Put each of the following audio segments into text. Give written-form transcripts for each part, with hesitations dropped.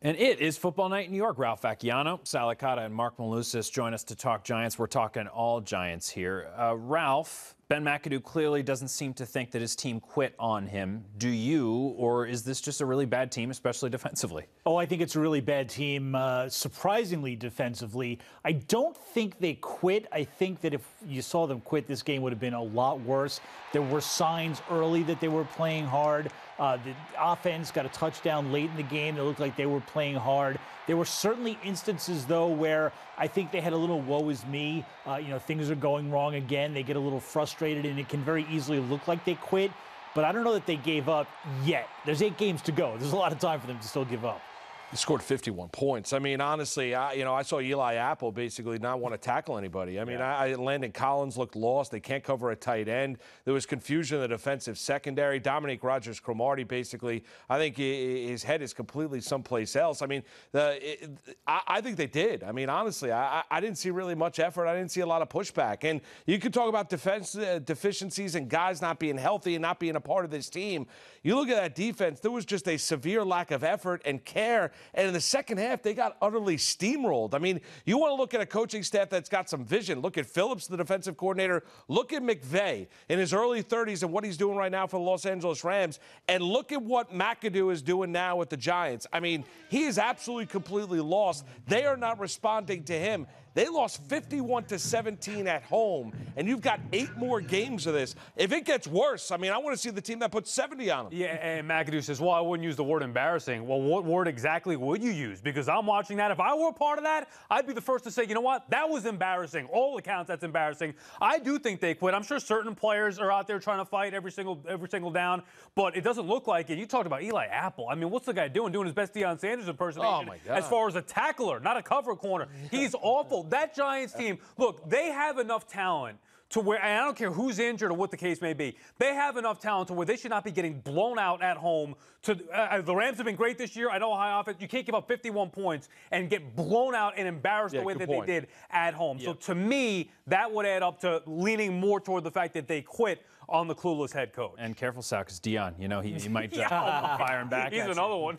And it is football night in New York. Ralph Vacchiano, Sal Licata, and Mark Malusis join us to talk Giants. We're talking all Giants here. Ralph, Ben McAdoo clearly doesn't seem to think that his team quit on him. Do you, or is this just a really bad team, especially defensively? Oh, I think it's a really bad team, surprisingly defensively. I don't think they quit. I think that if you saw them quit, this game would have been a lot worse. There were signs early that they were playing hard. The offense got a touchdown late in the game. It looked like they were playing hard. There were certainly instances, though, where I think they had a little woe is me. Things are going wrong again. They get a little frustrated, and it can very easily look like they quit. But I don't know that they gave up yet. There's 8 games to go. There's a lot of time for them to still give up. He scored 51 points. I mean, honestly, I saw Eli Apple basically not want to tackle anybody. I mean, Landon Collins looked lost. They can't cover a tight end. There was confusion in the defensive secondary. Dominique Rodgers-Cromartie basically, I think his head is completely someplace else. I mean, I think they did. I mean, honestly, I didn't see really much effort. I didn't see a lot of pushback. And you could talk about defense deficiencies and guys not being healthy and not being a part of this team. You look at that defense, there was just a severe lack of effort and care. And in the second half, they got utterly steamrolled. I mean, you want to look at a coaching staff that's got some vision. Look at Phillips, the defensive coordinator. Look at McVay in his early 30s and what he's doing right now for the Los Angeles Rams. And look at what McAdoo is doing now with the Giants. I mean, he is absolutely completely lost. They are not responding to him. They lost 51-17 at home, and you've got 8 more games of this. If it gets worse, I mean, I want to see the team that puts 70 on them. Yeah, and McAdoo says, well, I wouldn't use the word embarrassing. Well, what word exactly would you use? Because I'm watching that. If I were a part of that, I'd be the first to say, you know what? That was embarrassing. All accounts, that's embarrassing. I do think they quit. I'm sure certain players are out there trying to fight every single down, but it doesn't look like it. You talked about Eli Apple. I mean, what's the guy doing? Doing his best Deion Sanders impersonation as far as a tackler, not a cover corner. He's awful. That Giants team, look, they have enough talent to where, and I don't care who's injured or what the case may be, they have enough talent to where they should not be getting blown out at home. The Rams have been great this year. I know how often you can't give up 51 points and get blown out and embarrassed the way that they did at home. So to me, that would add up to leaning more toward the fact that they quit on the clueless head coach. And careful, Sal, because Deion, he might fire him back. He's another one.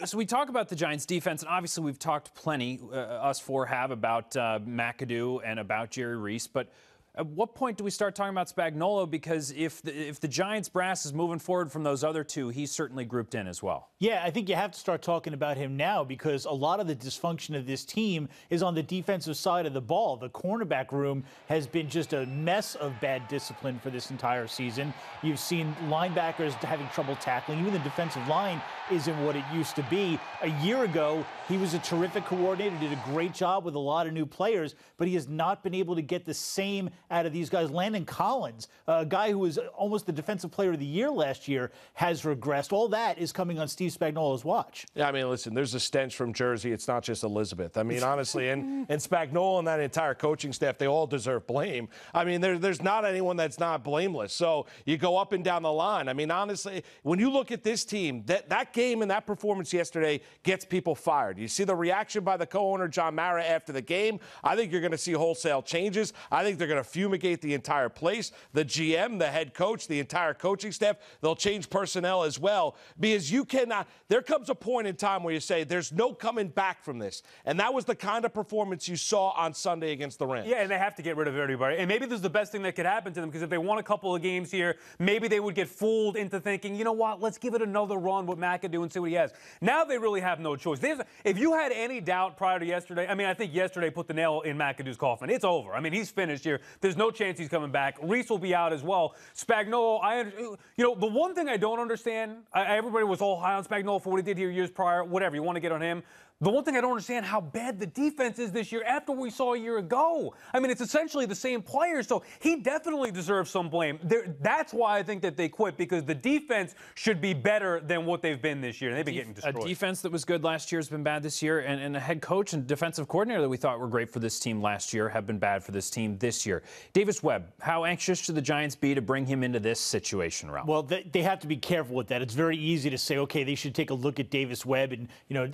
So we talk about the Giants' defense, and obviously we've talked plenty, us four have, about McAdoo and about Jerry Reese, but at what point do we start talking about Spagnuolo? Because if the Giants brass is moving forward from those other two, he's certainly grouped in as well. Yeah, I think you have to start talking about him now because a lot of the dysfunction of this team is on the defensive side of the ball. The cornerback room has been just a mess of bad discipline for this entire season. You've seen linebackers having trouble tackling. Even the defensive line isn't what it used to be. A year ago, he was a terrific coordinator, did a great job with a lot of new players, but he has not been able to get the same out of these guys. Landon Collins, a guy who was almost the defensive player of the year last year, has regressed. All that is coming on Steve Spagnuolo's watch. Yeah, I mean, listen, there's a stench from Jersey. It's not just Elizabeth. I mean, honestly, and Spagnuolo and that entire coaching staff, they all deserve blame. I mean, there's not anyone that's not blameless. So you go up and down the line. I mean, honestly, when you look at this team, that game and that performance yesterday gets people fired. You see the reaction by the co-owner, John Mara, after the game. I think you're going to see wholesale changes. I think they're going to fumigate the entire place. The GM, the head coach, the entire coaching staff, they'll change personnel as well. Because you cannot, there comes a point in time where you say there's no coming back from this. And that was the kind of performance you saw on Sunday against the Rams. Yeah, and they have to get rid of everybody. And maybe this is the best thing that could happen to them because if they won a couple of games here, maybe they would get fooled into thinking, you know what, let's give it another run with McAdoo and see what he has. Now they really have no choice. If you had any doubt prior to yesterday, I mean, I think yesterday put the nail in McAdoo's coffin. It's over. I mean, he's finished here. There's no chance he's coming back. Reese will be out as well. Spagnuolo, the one thing I don't understand, everybody was all high on Spagnuolo for what he did here years prior, whatever, you want to get on him. The one thing I don't understand how bad the defense is this year after we saw a year ago. I mean, it's essentially the same players, so he definitely deserves some blame. That's why I think that they quit, because the defense should be better than what they've been this year, and they've been getting destroyed. A defense that was good last year has been bad this year, and a head coach and defensive coordinator that we thought were great for this team last year have been bad for this team this year. Davis Webb, how anxious should the Giants be to bring him into this situation, Ralph? Well, they have to be careful with that. It's very easy to say, okay, they should take a look at Davis Webb, and,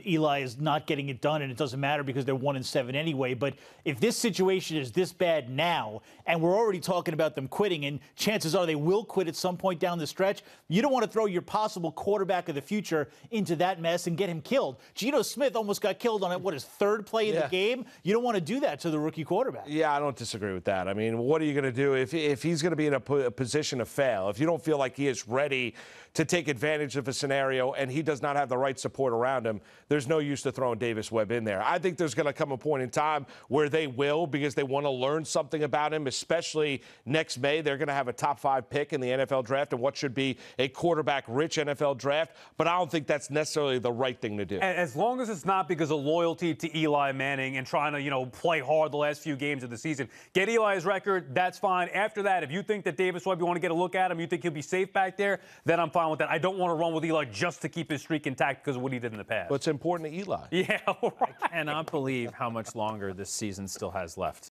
Eli is not not getting it done, and it doesn't matter because they're 1-7 anyway. But if this situation is this bad now, and we're already talking about them quitting, and chances are they will quit at some point down the stretch, you don't want to throw your possible quarterback of the future into that mess and get him killed. Geno Smith almost got killed on his third play in the game. You don't want to do that to the rookie quarterback. Yeah, I don't disagree with that. I mean, what are you going to do if he's going to be in a position to fail? If you don't feel like he is ready to take advantage of a scenario and he does not have the right support around him, there's no use to throwing Davis Webb in there. I think there's going to come a point in time where they will, because they want to learn something about him, especially next May. They're going to have a top 5 pick in the NFL draft and what should be a quarterback-rich NFL draft. But I don't think that's necessarily the right thing to do. As long as it's not because of loyalty to Eli Manning and trying to, play hard the last few games of the season. Get Eli's record, that's fine. After that, if you think that Davis Webb, you want to get a look at him, you think he'll be safe back there, then I'm fine with that. I don't want to run with Eli just to keep his streak intact because of what he did in the past. But it's important to Eli. Yeah, right. I cannot believe how much longer this season still has left.